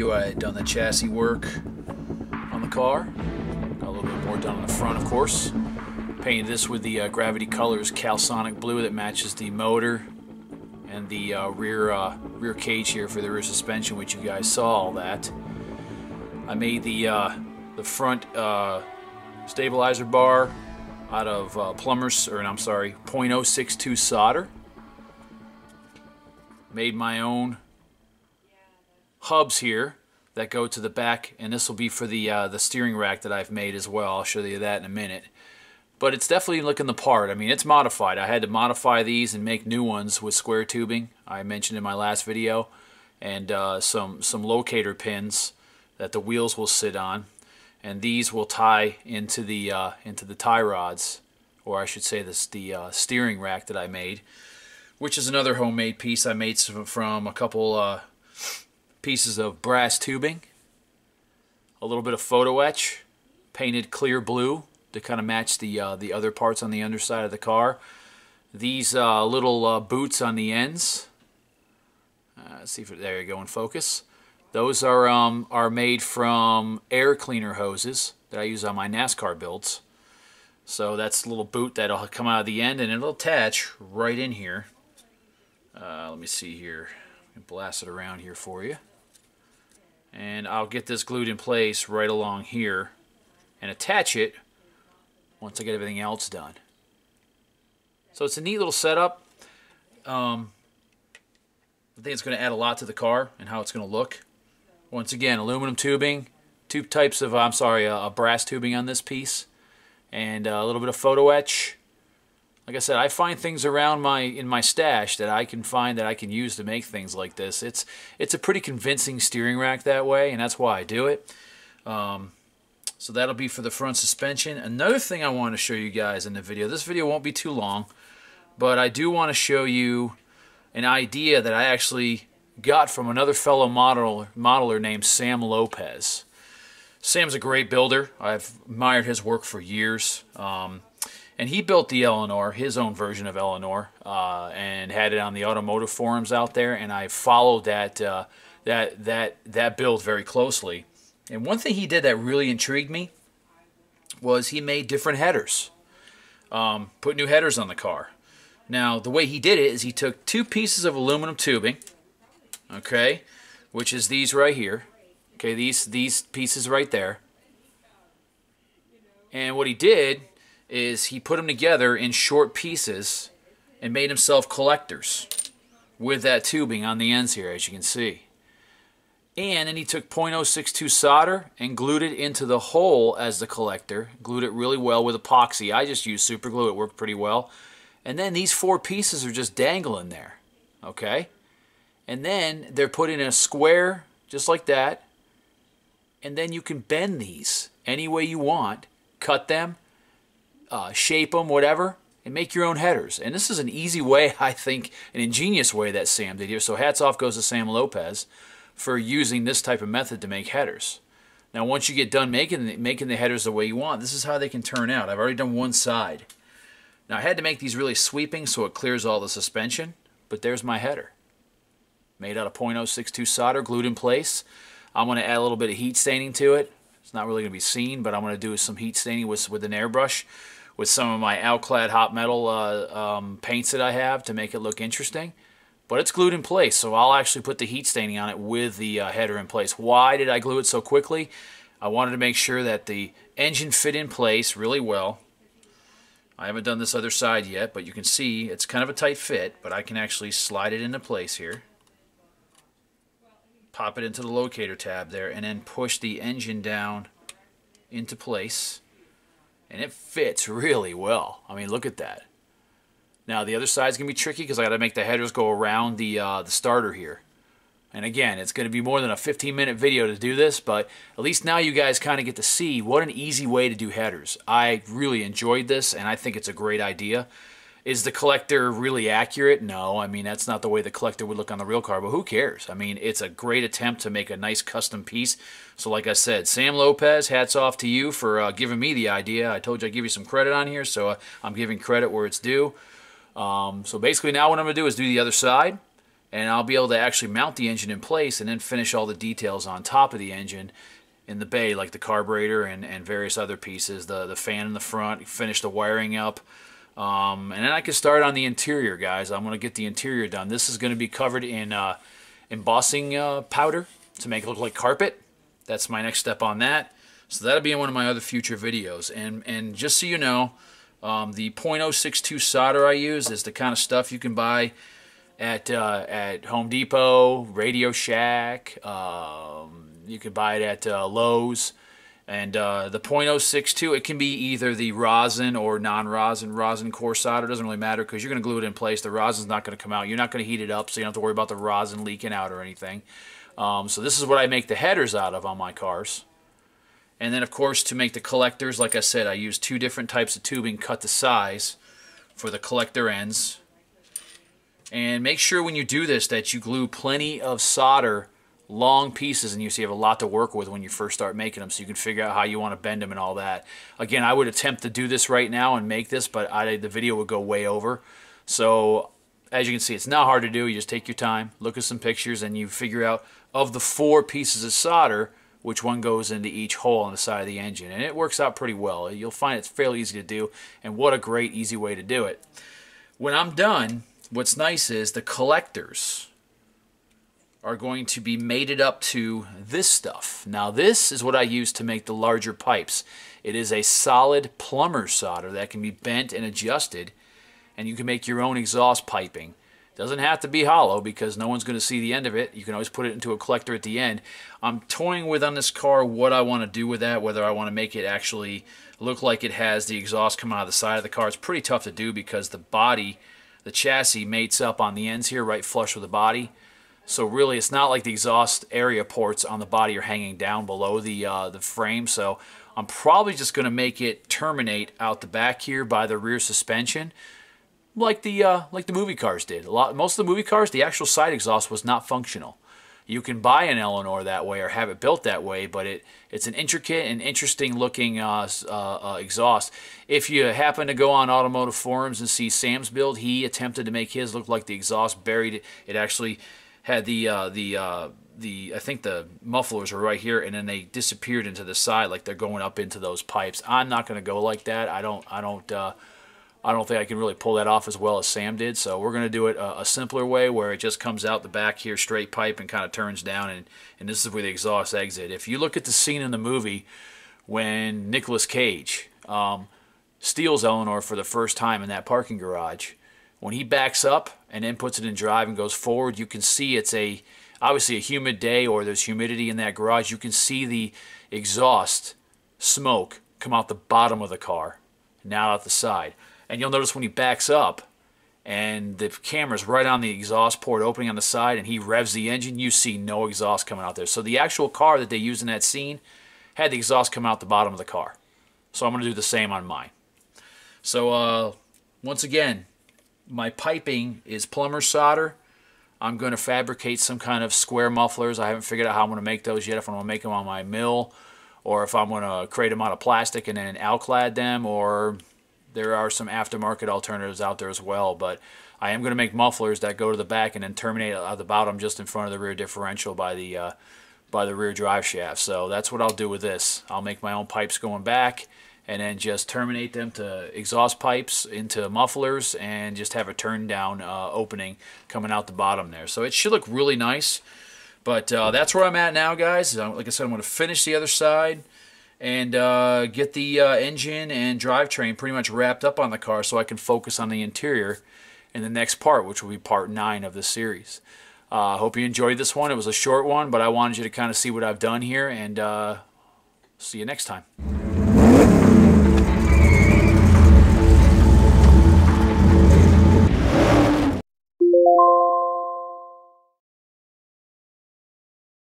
video I had done the chassis work on the car. Got a little bit more done on the front, of course. Painted this with the Gravity Colors Calsonic Blue that matches the motor and the rear cage here for the rear suspension, which you guys saw all that. I made the front stabilizer bar out of .062 solder. Made my own hubs here that go to the back, and this will be for the steering rack that I've made as well. I'll show you that in a minute. But it's definitely looking the part. I mean, it's modified. I had to modify these and make new ones with square tubing, I mentioned in my last video, and some locator pins that the wheels will sit on, and these will tie into the tie rods, or I should say the steering rack that I made, which is another homemade piece I made from a couple pieces of brass tubing, a little bit of photo etch, painted clear blue to kind of match the other parts on the underside of the car. These little boots on the ends. Let's see if there you go in focus. Those are made from air cleaner hoses that I use on my NASCAR builds. So that's a little boot that'll come out of the end and it'll attach right in here. Let me see here. I can blast it around here for you. And I'll get this glued in place right along here and attach it once I get everything else done. So it's a neat little setup. I think it's going to add a lot to the car and how it's going to look. Once again, aluminum tubing, two types of, brass tubing on this piece, and a little bit of photo etch. Like I said, I find things around in my stash that I can find that I can use to make things like this. It's a pretty convincing steering rack that way, and that's why I do it. So that'll be for the front suspension. Another thing I want to show you guys in the video, this video won't be too long, but I do want to show you an idea that I actually got from another fellow modeler named Sam Lopez. Sam's a great builder. I've admired his work for years. And he built the Eleanor, his own version of Eleanor, and had it on the automotive forums out there, and I followed that build very closely. And one thing he did that really intrigued me was he made different headers, put new headers on the car. Now, the way he did it is he took two pieces of aluminum tubing, okay, which is these right here, okay, these pieces right there. And what he did is he put them together in short pieces and made himself collectors with that tubing on the ends here, as you can see. And then he took .062 solder and glued it into the hole as the collector, glued it really well with epoxy. I just used super glue, it worked pretty well. And then these four pieces are just dangling there, okay? And then they're put in a square, just like that. And then you can bend these any way you want, cut them, shape them, whatever, and make your own headers. And this is an easy way, I think, an ingenious way that Sam did here. So hats off goes to Sam Lopez for using this type of method to make headers. Now once you get done making the headers the way you want, this is how they can turn out. I've already done one side. Now I had to make these really sweeping so it clears all the suspension, but there's my header. Made out of .062 solder, glued in place. I'm going to add a little bit of heat staining to it. It's not really going to be seen, but I'm going to do some heat staining with an airbrush with some of my Alclad hot metal paints that I have to make it look interesting. But it's glued in place, so I'll actually put the heat staining on it with the header in place. Why did I glue it so quickly? I wanted to make sure that the engine fit in place really well. I haven't done this other side yet, but you can see it's kind of a tight fit, but I can actually slide it into place here. Pop it into the locator tab there, and then push the engine down into place. And it fits really well. I mean, look at that. Now the other side's gonna be tricky because I got to make the headers go around the starter here. And again, it's going to be more than a 15-minute video to do this, but at least now you guys kind of get to see what an easy way to do headers. I really enjoyed this, and I think it's a great idea. Is the collector really accurate? No, I mean, that's not the way the collector would look on the real car, but who cares? I mean, it's a great attempt to make a nice custom piece. So like I said, Sam Lopez, hats off to you for giving me the idea. I told you I'd give you some credit on here, so I'm giving credit where it's due. So basically now what I'm going to do is do the other side, and I'll be able to actually mount the engine in place and then finish all the details on top of the engine in the bay, like the carburetor and various other pieces, the fan in the front, finish the wiring up. And then I can start on the interior, guys. I'm going to get the interior done. This is going to be covered in embossing powder to make it look like carpet. That's my next step on that. So that'll be in one of my other future videos. And just so you know, the .062 solder I use is the kind of stuff you can buy at Home Depot, Radio Shack. You can buy it at Lowe's. And the .062, it can be either the rosin or rosin core solder. It doesn't really matter because you're going to glue it in place. The rosin's not going to come out. You're not going to heat it up, so you don't have to worry about the rosin leaking out or anything. So this is what I make the headers out of on my cars. And then, of course, to make the collectors, like I said, I use 2 different types of tubing cut to size for the collector ends. And make sure when you do this that you glue plenty of solder, long pieces, and you have a lot to work with when you first start making them, so you can figure out how you want to bend them and all that. Again, I would attempt to do this right now and make this, but the video would go way over. So as you can see, it's not hard to do. You just take your time, look at some pictures, and you figure out of the 4 pieces of solder which one goes into each hole on the side of the engine. And it works out pretty well. You'll find it's fairly easy to do, and what a great, easy way to do it. When I'm done, what's nice is the collectors are going to be mated up to this stuff. Now this is what I use to make the larger pipes. It is a solid plumber solder that can be bent and adjusted, and you can make your own exhaust piping. Doesn't have to be hollow because no one's going to see the end of it. You can always put it into a collector at the end. I'm toying with on this car what I want to do with that, whether I want to make it actually look like it has the exhaust come out of the side of the car. It's pretty tough to do because the body, the chassis mates up on the ends here right flush with the body. So really it's not like the exhaust area ports on the body are hanging down below the frame. So I'm probably just going to make it terminate out the back here by the rear suspension. Like the movie cars did. Most of the movie cars, the actual side exhaust was not functional. You can buy an Eleanor that way or have it built that way, but it's an intricate and interesting looking exhaust. If you happen to go on automotive forums and see Sam's build, he attempted to make his look like the exhaust buried it. It actually had I think the mufflers were right here, and then they disappeared into the side like they're going up into those pipes. I'm not going to go like that. I don't think I can really pull that off as well as Sam did, so we're going to do it a simpler way where it just comes out the back here, straight pipe, and kind of turns down, and this is where the exhaust exit. If you look at the scene in the movie when Nicolas Cage steals Eleanor for the first time in that parking garage, when he backs up and then puts it in drive and goes forward, you can see it's obviously a humid day or there's humidity in that garage. You can see the exhaust smoke come out the bottom of the car, now out the side. And you'll notice when he backs up and the camera's right on the exhaust port opening on the side and he revs the engine, you see no exhaust coming out there. So the actual car that they used in that scene had the exhaust come out the bottom of the car. So I'm going to do the same on mine. So once again, my piping is plumber solder. I'm going to fabricate some kind of square mufflers. I haven't figured out how I'm going to make those yet, if I'm going to make them on my mill or if I'm going to create them out of plastic and then alclad them, or there are some aftermarket alternatives out there as well, but I am going to make mufflers that go to the back and then terminate at the bottom just in front of the rear differential by the rear drive shaft. So that's what I'll do with this. I'll make my own pipes going back and then just terminate them to exhaust pipes into mufflers and just have a turn down opening coming out the bottom there. So it should look really nice, but that's where I'm at now, guys. Like I said, I'm going to finish the other side and get the engine and drivetrain pretty much wrapped up on the car so I can focus on the interior in the next part, which will be part 9 of the series. Hope you enjoyed this one. It was a short one, but I wanted you to kind of see what I've done here, and see you next time.